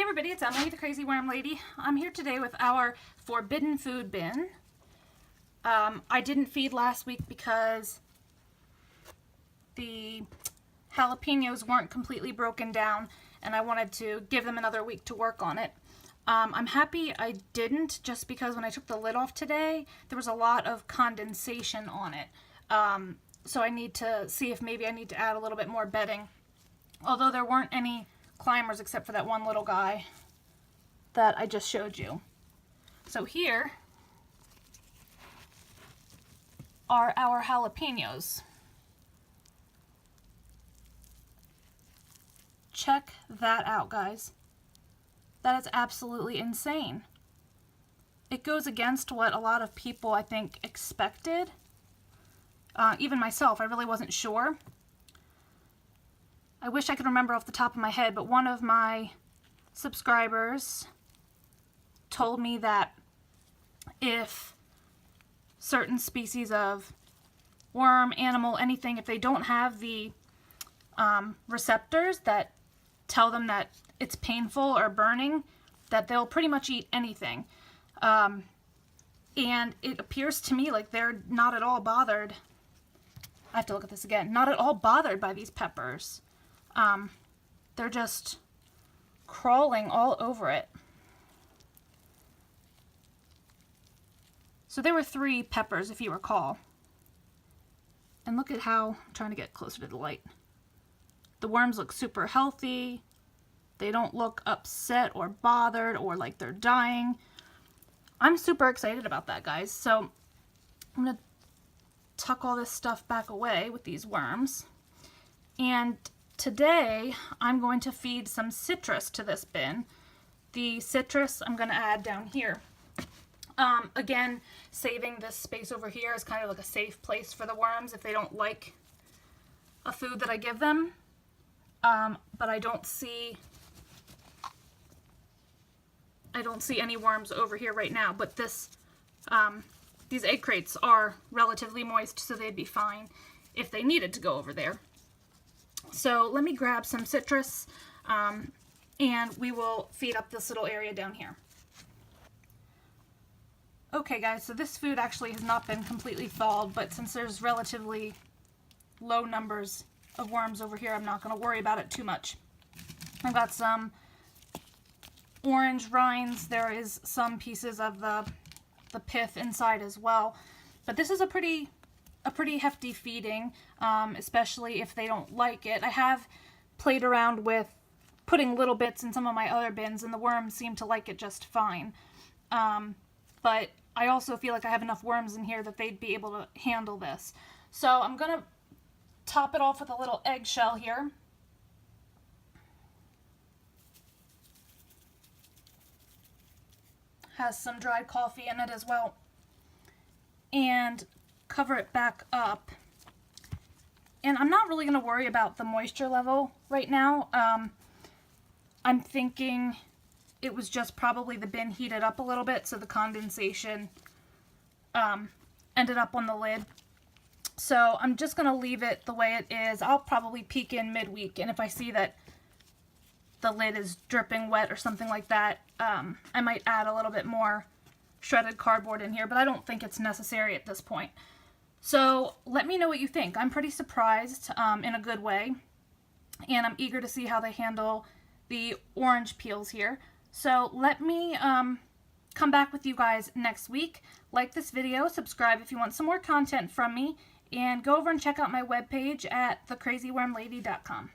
everybody, it's Emily, the Crazy Worm Lady. I'm here today with our forbidden food bin. I didn't feed last week because the jalapeños weren't completely broken down and I wanted to give them another week to work on it. I'm happy I didn't, just because when I took the lid off today, there was a lot of condensation on it. So I need to see if maybe I need to add a little bit more bedding. Although there weren't any climbers except for that one little guy that I just showed you. So here are our jalapeños. Check that out, guys. That is absolutely insane. It goes against what a lot of people, I think, expected. Even myself, I really wasn't sure. I wish I could remember off the top of my head, but one of my subscribers told me that if certain species of worm, animal, anything, if they don't have the receptors that tell them that it's painful or burning, that they'll pretty much eat anything. And it appears to me like they're not at all bothered. I have to look at this again. Not at all bothered by these peppers. They're just crawling all over it. So there were 3 peppers, if you recall. And look at how, I'm trying to get closer to the light. The worms look super healthy. They don't look upset or bothered or like they're dying. I'm super excited about that, guys. So I'm going to tuck all this stuff back away with these worms. And today, I'm going to feed some citrus to this bin. The citrus I'm going to add down here. Again, saving this space over here is kind of like a safe place for the worms if they don't like a food that I give them. But I don't see any worms over here right now. But this, these egg crates are relatively moist, so they'd be fine if they needed to go over there. So let me grab some citrus and we will feed up this little area down here. Okay guys, so this food actually has not been completely thawed, but since there's relatively low numbers of worms over here, I'm not going to worry about it too much. I've got some orange rinds. There is some pieces of the pith inside as well. But this is a pretty hefty feeding, especially if they don't like it. I have played around with putting little bits in some of my other bins, and the worms seem to like it just fine. But I also feel like I have enough worms in here that they'd be able to handle this. So I'm going to top it off with a little eggshell here. Has some dried coffee in it as well. And cover it back up. And I'm not really going to worry about the moisture level right now. I'm thinking it was just probably the bin heated up a little bit, so the condensation ended up on the lid. So I'm just going to leave it the way it is. I'll probably peek in midweek, and if I see that the lid is dripping wet or something like that, I might add a little bit more shredded cardboard in here, but I don't think it's necessary at this point. So let me know what you think. I'm pretty surprised in a good way, and I'm eager to see how they handle the orange peels here. So let me come back with you guys next week. Like this video, subscribe if you want some more content from me, and go over and check out my webpage at thecrazywormlady.com.